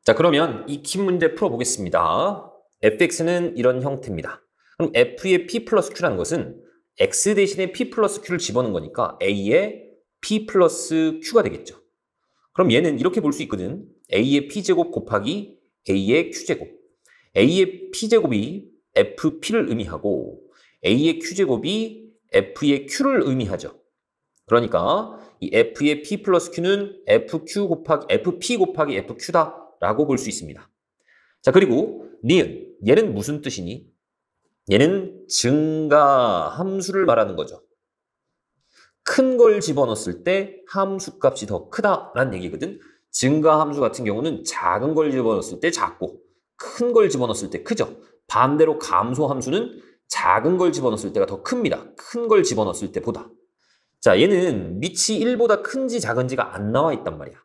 자, 그러면 익힌 문제 풀어보겠습니다. fx는 이런 형태입니다. 그럼 f의 p 플러스 q라는 것은 x 대신에 p 플러스 q를 집어넣은 거니까 a의 p 플러스 q가 되겠죠. 그럼 얘는 이렇게 볼 수 있거든. a의 p제곱 곱하기 a의 q제곱. a의 p제곱이 fp를 의미하고 a의 q제곱이 f의 q를 의미하죠. 그러니까 이 f의 p 플러스 q는 fq 곱하기 fp 곱하기 fq다라고 볼 수 있습니다. 자, 그리고 니은, 얘는 무슨 뜻이니? 얘는 증가 함수를 말하는 거죠. 큰 걸 집어넣었을 때 함수 값이 더 크다라는 얘기거든. 증가 함수 같은 경우는 작은 걸 집어넣었을 때 작고 큰 걸 집어넣었을 때 크죠. 반대로 감소 함수는 작은 걸 집어넣었을 때가 더 큽니다. 큰 걸 집어넣었을 때보다. 자, 얘는 밑이 1보다 큰지 작은지가 안 나와 있단 말이야.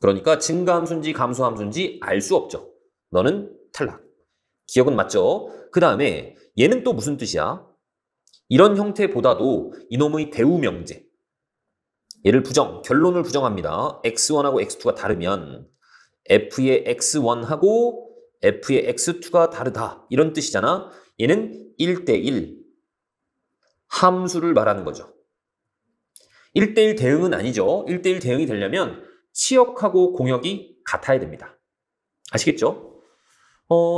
그러니까 증가함수인지 감소함수인지 알 수 없죠. 너는 탈락. 기억은 맞죠? 그 다음에 얘는 또 무슨 뜻이야? 이런 형태보다도 이놈의 대우명제. 얘를 결론을 부정합니다. x1하고 x2가 다르면 f의 x1하고 f의 x2가 다르다. 이런 뜻이잖아. 얘는 1대1 함수를 말하는 거죠. 1대1 대응은 아니죠. 1대1 대응이 되려면 치역하고 공역이 같아야 됩니다. 아시겠죠?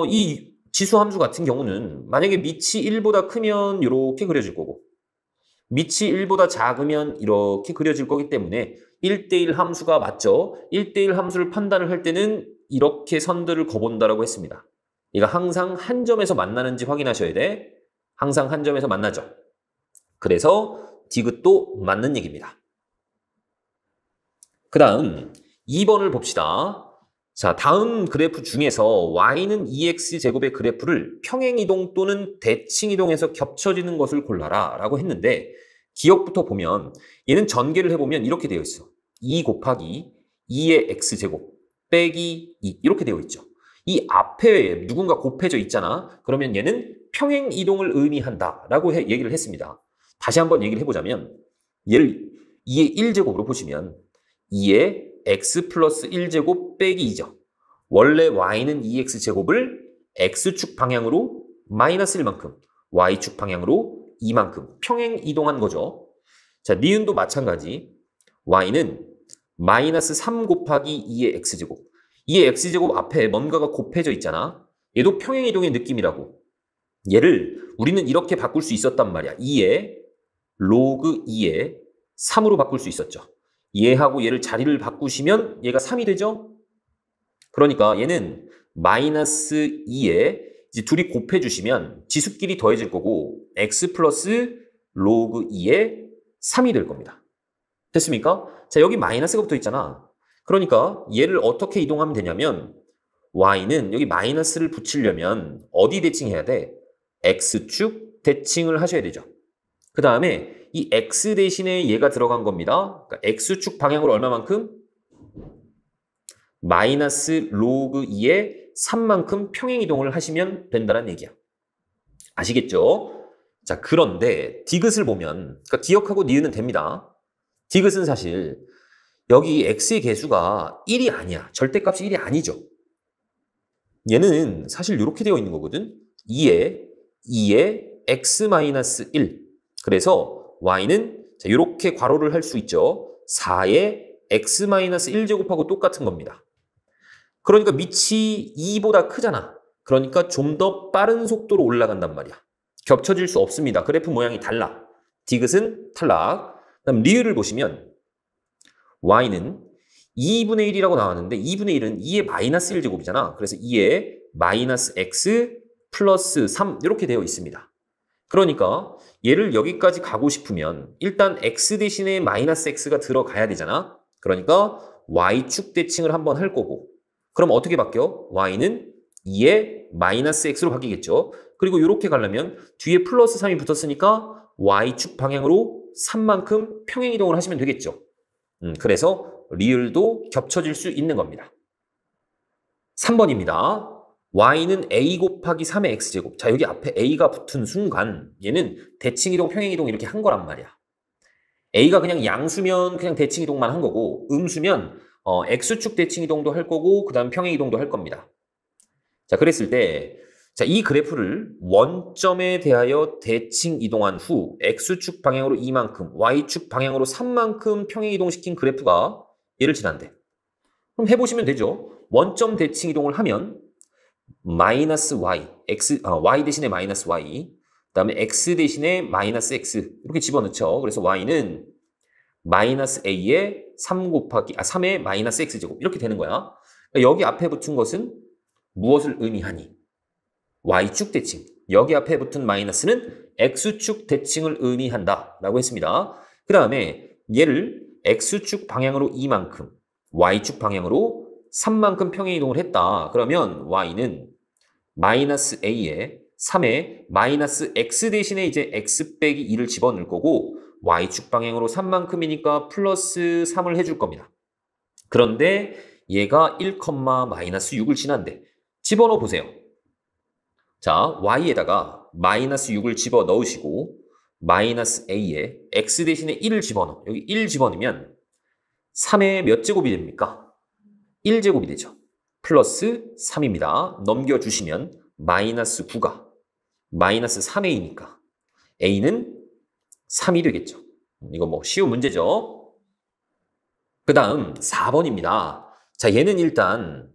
이 지수 함수 같은 경우는 만약에 밑이 1보다 크면 이렇게 그려질 거고 밑이 1보다 작으면 이렇게 그려질 거기 때문에 1대1 함수가 맞죠. 1대1 함수를 판단을 할 때는 이렇게 선들을 그어본다라고 했습니다. 얘가 항상 한 점에서 만나는지 확인하셔야 돼. 항상 한 점에서 만나죠. 그래서 디귿도 맞는 얘기입니다. 그 다음 2번을 봅시다. 자, 다음 그래프 중에서 y는 2x제곱의 그래프를 평행이동 또는 대칭이동해서 겹쳐지는 것을 골라라 라고 했는데 기억부터 보면 얘는 전개를 해보면 이렇게 되어 있어. 2 곱하기 2의 x제곱 빼기 2 이렇게 되어 있죠. 이 앞에 누군가 곱해져 있잖아. 그러면 얘는 평행이동을 의미한다 라고 얘기를 했습니다. 다시 한번 얘기를 해보자면 얘를 2의 1제곱으로 보시면 2의 x 플러스 1제곱 빼기 2죠. 원래 y는 2x제곱을 x축 방향으로 마이너스 1만큼, y축 방향으로 2만큼 평행 이동한 거죠. 자, 니은도 마찬가지. y는 마이너스 3 곱하기 2의 x제곱. 2의 x제곱 앞에 뭔가가 곱해져 있잖아. 얘도 평행 이동의 느낌이라고. 얘를 우리는 이렇게 바꿀 수 있었단 말이야. 2의 로그 2의 3으로 바꿀 수 있었죠. 얘하고 얘를 자리를 바꾸시면 얘가 3이 되죠? 그러니까 얘는 마이너스 2에 이제 둘이 곱해주시면 지수끼리 더해질 거고 x 플러스 로그 2에 3이 될 겁니다. 됐습니까? 자, 여기 마이너스가 붙어 있잖아. 그러니까 얘를 어떻게 이동하면 되냐면 y는 여기 마이너스를 붙이려면 어디 대칭해야 돼? x축 대칭을 하셔야 되죠. 그 다음에 이 x 대신에 얘가 들어간 겁니다. 그러니까 x축 방향으로 얼마만큼? 마이너스 로그 2의 3만큼 평행이동을 하시면 된다는 얘기야. 아시겠죠? 자, 그런데 디귿을 보면, 그러니까 기억하고 니은은 됩니다. 디귿은 사실 여기 x의 개수가 1이 아니야. 절대값이 1이 아니죠. 얘는 사실 이렇게 되어 있는 거거든. 2의 x-1. 그래서 y는 자, 이렇게 괄호를 할 수 있죠. 4의 x-1제곱하고 똑같은 겁니다. 그러니까 밑이 2보다 크잖아. 그러니까 좀 더 빠른 속도로 올라간단 말이야. 겹쳐질 수 없습니다. 그래프 모양이 달라. 디귿은 탈락. 그다음 리을을 보시면 y는 2분의 1이라고 나왔는데 2분의 1은 2의 마이너스 1제곱이잖아. 그래서 2의 마이너스 x 플러스 3 이렇게 되어 있습니다. 그러니까 얘를 여기까지 가고 싶으면 일단 x 대신에 마이너스 x가 들어가야 되잖아. 그러니까 y축 대칭을 한번 할 거고 그럼 어떻게 바뀌어? y는 2의 마이너스 x로 바뀌겠죠. 그리고 이렇게 가려면 뒤에 플러스 3이 붙었으니까 y축 방향으로 3만큼 평행이동을 하시면 되겠죠. 그래서 리을도 겹쳐질 수 있는 겁니다. 3번입니다. y는 a 곱하기 3의 x제곱. 자, 여기 앞에 a가 붙은 순간 얘는 대칭이동, 평행이동 이렇게 한 거란 말이야. a가 그냥 양수면 그냥 대칭이동만 한 거고 음수면 X축 대칭 이동도 할 거고 그 다음 평행 이동도 할 겁니다. 자, 그랬을 때 자, 이 그래프를 원점에 대하여 대칭 이동한 후 X축 방향으로 2만큼, Y축 방향으로 3만큼 평행 이동시킨 그래프가 얘를 지난대. 그럼 해보시면 되죠. 원점 대칭 이동을 하면 마이너스 Y, Y 대신에 마이너스 Y, 그 다음에 X 대신에 마이너스 X 이렇게 집어넣죠. 그래서 Y는 마이너스 A에 3의 마이너스 X제곱 이렇게 되는 거야. 그러니까 여기 앞에 붙은 것은 무엇을 의미하니? Y축 대칭. 여기 앞에 붙은 마이너스는 X축 대칭을 의미한다 라고 했습니다. 그 다음에 얘를 X축 방향으로 2만큼, Y축 방향으로 3만큼 평행 이동을 했다. 그러면 Y는 마이너스 A에 3에 마이너스 X 대신에 이제 X 빼기 2를 집어넣을 거고 Y축 방향으로 3만큼이니까 플러스 3을 해줄 겁니다. 그런데 얘가 1, 마이너스 6을 지난대. 집어넣어 보세요. 자, Y에다가 마이너스 6을 집어넣으시고 마이너스 A에 X 대신에 1을 집어넣어. 여기 1 집어넣으면 3의 몇 제곱이 됩니까? 1제곱이 되죠. 플러스 3입니다. 넘겨주시면 마이너스 9가 마이너스 3A니까 A는 3이 되겠죠. 이거 뭐 쉬운 문제죠. 그 다음 4번입니다. 자, 얘는 일단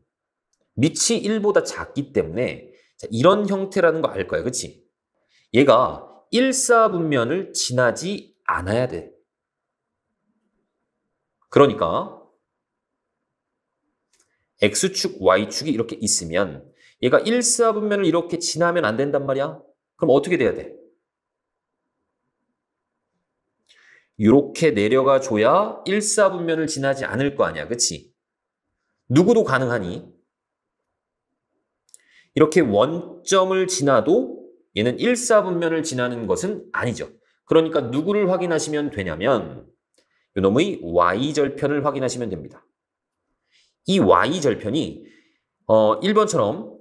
밑이 1보다 작기 때문에 자, 이런 형태라는 거 알 거야. 그치? 얘가 1사분면을 지나지 않아야 돼. 그러니까 X축, Y축이 이렇게 있으면 얘가 1사분면을 이렇게 지나면 안 된단 말이야. 그럼 어떻게 돼야 돼? 이렇게 내려가 줘야 1사분면을 지나지 않을 거 아니야. 그치? 누구도 가능하니? 이렇게 원점을 지나도 얘는 1사분면을 지나는 것은 아니죠. 그러니까 누구를 확인하시면 되냐면 이놈의 Y절편을 확인하시면 됩니다. 이 Y절편이 1번처럼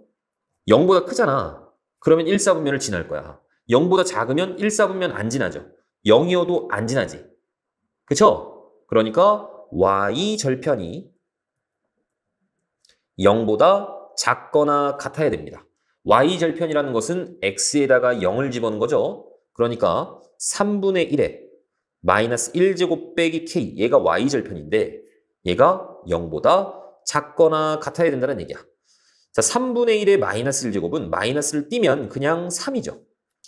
0보다 크잖아. 그러면 1사분면을 지날 거야. 0보다 작으면 1사분면 안 지나죠. 0이어도 안 지나지. 그쵸? 그러니까 Y절편이 0보다 작거나 같아야 됩니다. Y절편이라는 것은 X에다가 0을 집어넣은 거죠. 그러니까 3분의 1에 마이너스 1제곱 빼기 K, 얘가 Y절편인데 얘가 0보다 작거나 같아야 된다는 얘기야. 자, 3분의 1의 마이너스 1제곱은 마이너스를 띄면 그냥 3이죠.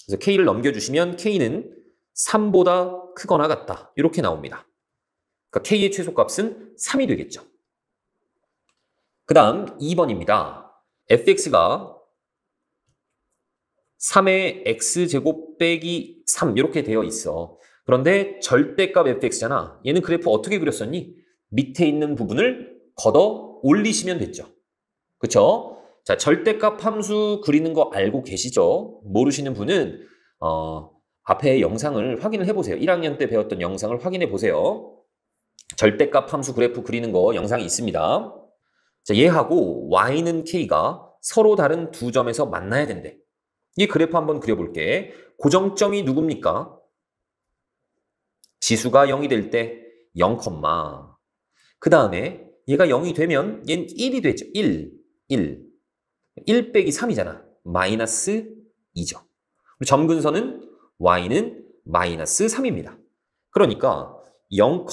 그래서 K를 넘겨주시면 K는 3보다 크거나 같다. 이렇게 나옵니다. 그러니까 K의 최소값은 3이 되겠죠. 그 다음 2번입니다. fx가 3의 x제곱 빼기 3 이렇게 되어 있어. 그런데 절대값 fx잖아. 얘는 그래프 어떻게 그렸었니? 밑에 있는 부분을 걷어 올리시면 됐죠. 그쵸? 자, 절대값 함수 그리는 거 알고 계시죠? 모르시는 분은 앞에 영상을 확인을 해보세요. 1학년 때 배웠던 영상을 확인해 보세요. 절대값 함수 그래프 그리는 거 영상이 있습니다. 자, 얘하고 y는 k가 서로 다른 두 점에서 만나야 된대. 이 그래프 한번 그려볼게. 고정점이 누굽니까? 지수가 0이 될 때 0, 그 다음에 얘가 0이 되면 얘는 1이 되죠. 1 빼기 3이잖아. 마이너스 2죠. 점근선은 y는 마이너스 3입니다. 그러니까 0,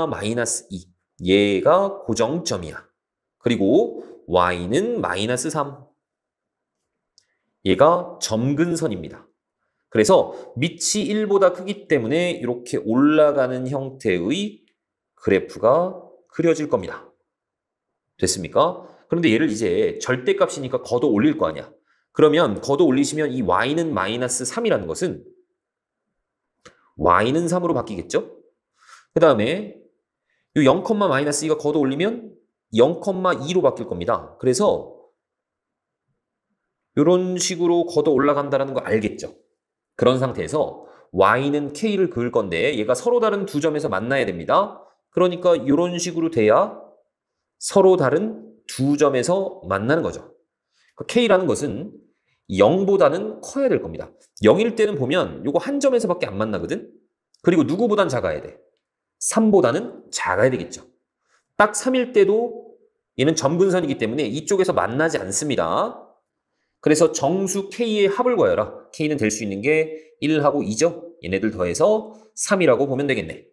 마이너스 2. 얘가 고정점이야. 그리고 y는 마이너스 3. 얘가 점근선입니다. 그래서 밑이 1보다 크기 때문에 이렇게 올라가는 형태의 그래프가 그려질 겁니다. 됐습니까? 그런데 얘를 이제 절대값이니까 걷어 올릴 거 아니야. 그러면 걷어 올리시면 이 y는 마이너스 3이라는 것은 y는 3으로 바뀌겠죠? 그 다음에 이 0, 마이너스 2가 걷어 올리면 0,2로 바뀔 겁니다. 그래서 이런 식으로 걷어 올라간다는 거 알겠죠? 그런 상태에서 y는 k를 그을 건데 얘가 서로 다른 두 점에서 만나야 됩니다. 그러니까 이런 식으로 돼야 서로 다른 두 점에서 만나는 거죠. k라는 것은 0보다는 커야 될 겁니다. 0일 때는 보면 이거 한 점에서밖에 안 만나거든? 그리고 누구보단 작아야 돼? 3보다는 작아야 되겠죠. 딱 3일 때도 얘는 점근선이기 때문에 이쪽에서 만나지 않습니다. 그래서 정수 K의 합을 구하여라. K는 될 수 있는 게 1하고 2죠. 얘네들 더해서 3이라고 보면 되겠네.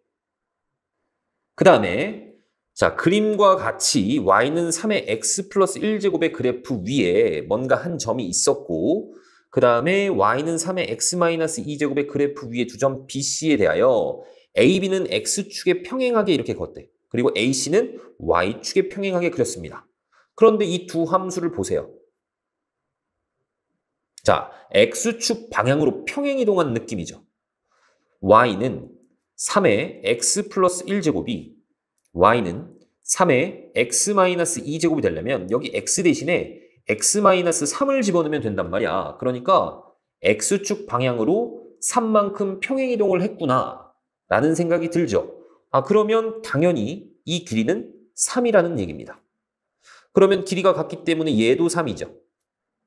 그 다음에 자 그림과 같이 y는 3의 x 플러스 1제곱의 그래프 위에 뭔가 한 점이 있었고 그 다음에 y는 3의 x 마이너스 2제곱의 그래프 위에 두 점 BC에 대하여 AB는 x축에 평행하게 이렇게 걷대. 그리고 AC는 y축에 평행하게 그렸습니다. 그런데 이 두 함수를 보세요. 자, x축 방향으로 평행 이동하는 느낌이죠. y는 3의 x 플러스 1제곱이 y는 3의 x 마이너스 2제곱이 되려면 여기 x 대신에 x 마이너스 3을 집어넣으면 된단 말이야. 그러니까 x축 방향으로 3만큼 평행 이동을 했구나 라는 생각이 들죠. 아, 그러면 당연히 이 길이는 3이라는 얘기입니다. 그러면 길이가 같기 때문에 얘도 3이죠.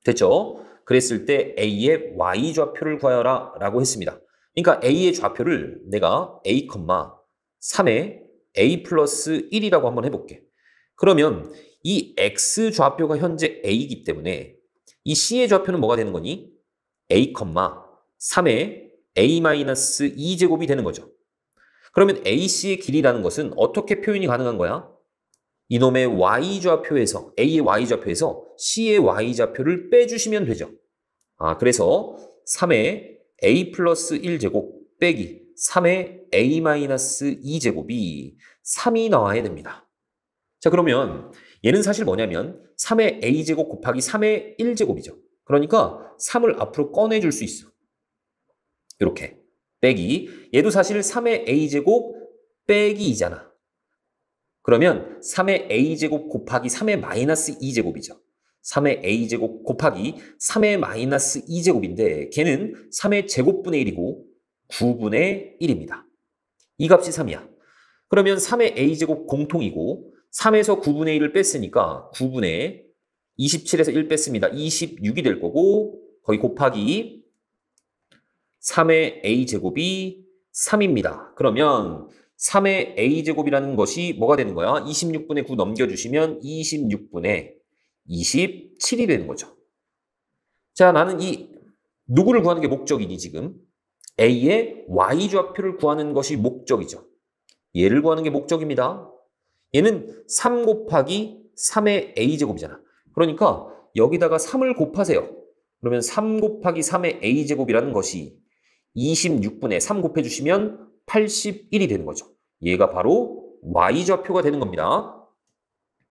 됐죠? 그랬을 때 A의 Y좌표를 구하여라 라고 했습니다. 그러니까 A의 좌표를 내가 A, 3의 A 플러스 1이라고 한번 해볼게. 그러면 이 X좌표가 현재 A이기 때문에 이 C의 좌표는 뭐가 되는 거니? A, 3의 A 마이너스 2제곱이 되는 거죠. 그러면 AC의 길이라는 것은 어떻게 표현이 가능한 거야? 이놈의 Y좌표에서, A의 Y좌표에서 C의 Y좌표를 빼주시면 되죠. 아, 그래서 3의 A 플러스 1제곱 빼기 3의 A 마이너스 2제곱이 3이 나와야 됩니다. 자, 그러면 얘는 사실 뭐냐면 3의 A제곱 곱하기 3의 1제곱이죠. 그러니까 3을 앞으로 꺼내줄 수 있어. 이렇게. 빼기. 얘도 사실 3의 A제곱 빼기 2잖아. 그러면 3의 A제곱 곱하기 3의 마이너스 2제곱이죠. 3의 A제곱 곱하기 3의 마이너스 2제곱인데 걔는 3의 제곱분의 1이고 9분의 1입니다. 이 값이 3이야. 그러면 3의 A제곱 공통이고 3에서 9분의 1을 뺐으니까 9분의 27에서 1 뺐습니다. 26이 될 거고 거기 곱하기 3의 A제곱이 3입니다. 그러면 3의 A제곱이라는 것이 뭐가 되는 거야? 26분의 9 넘겨주시면 26분의 27이 되는 거죠. 자, 나는 이 누구를 구하는 게 목적이니 지금? A의 Y좌표를 구하는 것이 목적이죠. 얘를 구하는 게 목적입니다. 얘는 3 곱하기 3의 A제곱이잖아. 그러니까 여기다가 3을 곱하세요. 그러면 3 곱하기 3의 A제곱이라는 것이 26분의 3 곱해주시면 81이 되는 거죠. 얘가 바로 Y좌표가 되는 겁니다.